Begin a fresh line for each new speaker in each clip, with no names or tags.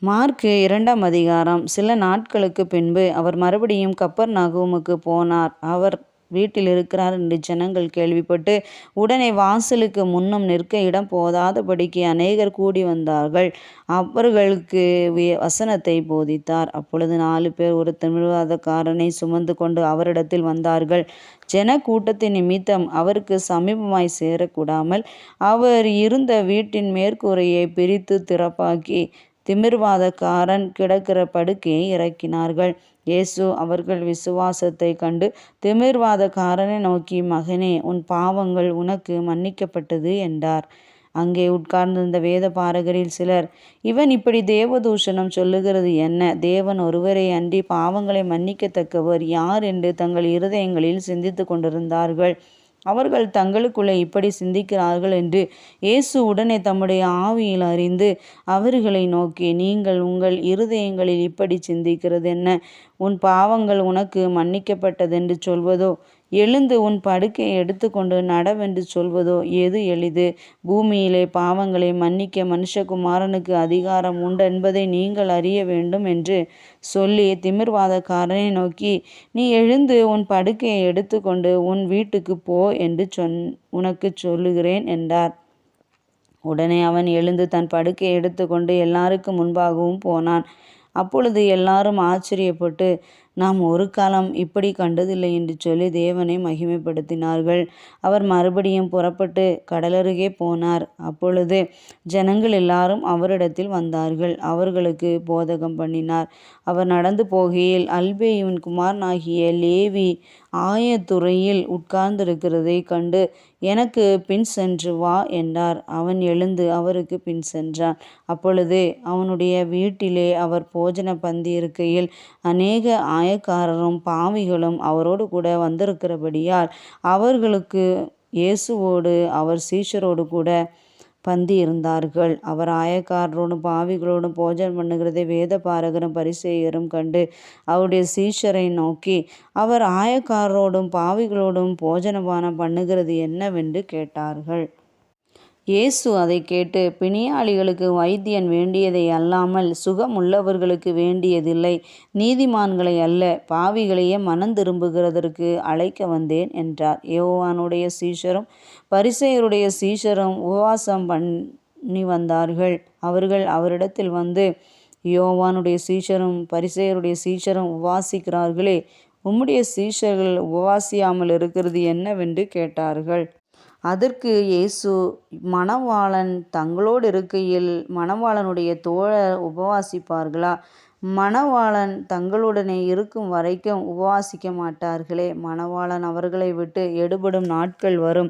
Mark 2ஆம் அதிகாரம். சில நாட்களுக்கு பின்பு அவர் மறுபடியும் கப்பர்நகூமுக்கு போனார். அவர் வீட்டில் இருக்கிறார் என்று ஜனங்கள் கேள்விப்பட்டு உடனே வாசலுக்கு முன்னும் நிற்க இடம் போதாதபடிக்கு அநேகர் கூடி வந்தார்கள். அவர்களுக்கு வசனத்தை போதித்தார். அப்பொழுது 4 பேர் ஒரு திமிர்வாதக்காரனை சுமந்து கொண்டு அவரிடத்தில் வந்தார்கள். ஜன கூட்டத்தின் நிமித்தம் அவருக்கு சமீபமாய் சேரக்கூடாமல் அவர் இருந்த வீட்டின் மேற்கூரையை பிரித்து திறப்பாக்கி திமிர்வாதக்காரன் கிடக்கிற படுக்கையை இறக்கினார்கள். இயேசு அவர்கள் விசுவாசத்தைக் கண்டு திமிர்வாதக்காரனை நோக்கி, மகனே, உன் பாவங்கள் உனக்கு மன்னிக்கப்பட்டது என்றார். அங்கே உட்கார்ந்திருந்த வேத பாரகரில் சிலர், இவன் இப்படி தேவதூஷணம் சொல்லுகிறது என்ன? தேவன் ஒருவரே அன்றி பாவங்களை மன்னிக்கத்தக்கவர் யார் என்று தங்கள் இருதயங்களில் சிந்தித்து கொண்டிருந்தார்கள். அவர்கள் தங்களுக்குள்ளே இப்படி சிந்திக்கிறார்கள் என்று இயேசு உடனே தம்முடைய ஆவியில் அறிந்து அவர்களை நோக்கி, நீங்கள் உங்கள் இருதயங்களில் இப்படி சிந்திக்கிறது என்ன? உன் பாவங்கள் உனக்கு மன்னிக்கப்பட்டதென்று சொல்வதோ, எழுந்து உன் படுக்கையை எடுத்துக்கொண்டு நடவென்று சொல்வதோ எது எளிது? பூமியிலே பாவங்களை மன்னிக்க மனுஷகுமாரனுக்கு அதிகாரம் உண்டென்பதை நீங்கள் அறிய வேண்டும் என்று சொல்லி திமிர்வாதக்காரனை நோக்கி, நீ எழுந்து உன் படுக்கையை எடுத்துக்கொண்டு உன் வீட்டுக்கு போ என்று உனக்குச் சொல்லுகிறேன் என்றார். உடனே அவன் எழுந்து தன் படுக்கையை எடுத்துக்கொண்டு எல்லாருக்கும் முன்பாகவும் போனான். அப்பொழுது எல்லாரும் ஆச்சரியப்பட்டு, நாம் ஒரு காலம் இப்படி கண்டதில்லை என்று சொல்லி தேவனை மகிமைப்படுத்தினார்கள். அவர் மறுபடியும் புறப்பட்டு கடலருகே போனார். அப்பொழுது ஜனங்கள் எல்லாரும் அவரிடத்தில் வந்தார்கள். அவர்களுக்கு போதகம் பண்ணினார். அவர் நடந்து போகையில் அல்பேயுவின் குமாரனாகிய லேவி ஆயத்துறையில் உட்கார்ந்திருக்கிறதை கண்டு, எனக்கு பின் சென்று வா என்றார். அவன் எழுந்து அவருக்கு பின் சென்றான். அப்பொழுது அவனுடைய வீட்டிலே அவர் போஜன பந்தி இருக்கையில் அநேக ஆயக்காரரும் பாவிகளும் அவரோடு கூட வந்திருக்கிறபடியால் அவர்களுக்கு இயேசுவோடு அவர் சீஷரோடு கூட பந்தி இருந்தார்கள். அவர் ஆயக்காரரோடும் பாவிகளோடும் போஜனம் பண்ணுகிறதை வேத பாரகரும் பரிசேயரும் கண்டு அவருடைய சீஷரை நோக்கி, அவர் ஆயக்காரரோடும் பாவிகளோடும் போஜனபானம் பண்ணுகிறது என்னவென்று கேட்டார்கள். இயேசு அதை கேட்டு, பிணியாளிகளுக்கு வைத்தியன் வேண்டியதை அல்லாமல் சுகமுள்ளவர்களுக்கு வேண்டியதில்லை, நீதிமான்களை அல்ல, பாவிகளையே மனந்திரும்புகிறதற்கு அழைக்க வந்தேன் என்றார். யோவானுடைய சீஷரும் பரிசேயருடைய சீஷரும் உபவாசம் பண்ணி வந்தார்கள். அவர்கள் அவரிடத்தில் வந்து, யோவானுடைய சீஷரும் பரிசேயருடைய சீஷரும் உபவாசிக்கிறார்களே, உம்முடைய சீஷர்கள் உபவாசியாமல் இருக்கிறது என்னவென்று கேட்டார்கள். அதற்கு இயேசு, மணவாளன் தங்களோடு இருக்கையில் மணவாளனுடைய தோழர் உபவாசிப்பார்களா? மணவாளன் தங்களுடனே இருக்கும் வரைக்கும் உபவாசிக்க மாட்டார்களே. மணவாளன் அவர்களை விட்டு எடுபடும் நாட்கள் வரும்.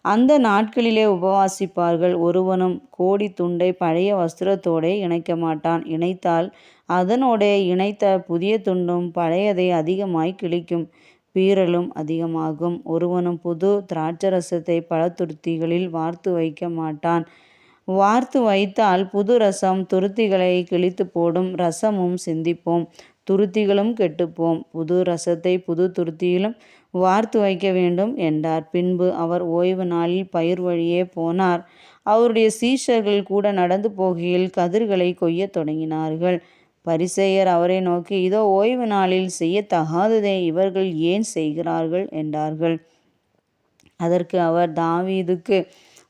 அந்த நாட்களிலே உபவாசிப்பார்கள். ஒருவனும் கோடி துண்டை பழைய வஸ்திரத்தோடே இணைக்க மாட்டான். இணைத்தால் அதனோடே இணைத்த புதிய துண்டும் பழையதை அதிகமாய் கிழிக்கும், பீறலும் அதிகமாகும். ஒருவனும் புது திராட்சரசத்தை பழத்துருத்திகளில் வார்த்து வைக்க மாட்டான். வார்த்து வைத்தால் புது ரசம் துருத்திகளை கிழித்து போடும், ரசமும் சிந்திப்போம், துருத்திகளும் கெட்டுப்போம். புது ரசத்தை புது துருத்தியிலும் வார்த்து வைக்க வேண்டும் என்றார். பின்பு அவர் ஓய்வு நாளில் பயிர் வழியே போனார். அவருடைய சீஷர்கள் கூட நடந்து போகையில் கதிர்களை கொய்யத் தொடங்கினார்கள். பரிசேயர் அவரை நோக்கி, இதோ ஓய்வு நாளில் செய்யத்தகாததை இவர்கள் ஏன் செய்கிறார்கள் என்றார்கள். அதற்கு அவர், தாவீதுக்கு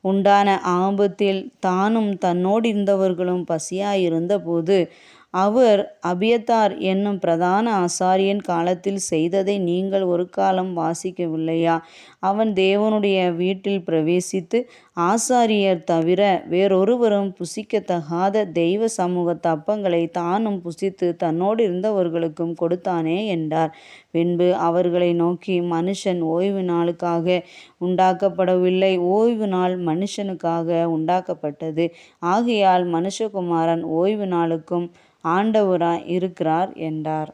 உண்டான ஆபத்தில் தானும் தன்னோடிருந்தவர்களும் பசியாயிருந்தபோது அவர் அபியத்தார் என்னும் பிரதான ஆசாரியன் காலத்தில் செய்ததை நீங்கள் ஒரு காலம் வாசிக்கவில்லையா? அவன் தேவனுடைய வீட்டில் பிரவேசித்து ஆசாரியர் தவிர வேறொருவரும் புசிக்கத்தகாத தெய்வ சமூகத்து அப்பங்களை தானும் புசித்து தன்னோடு இருந்தவர்களுக்கும் கொடுத்தானே என்றார். பின்பு அவர்களை நோக்கி, மனுஷன் ஓய்வு நாளுக்காக உண்டாக்கப்படவில்லை, ஓய்வு நாள் மனுஷனுக்காக உண்டாக்கப்பட்டது. ஆகையால் மனுஷகுமாரன் ஓய்வு நாளுக்கும் ஆண்டவராய் இருக்கிறார் என்றார்.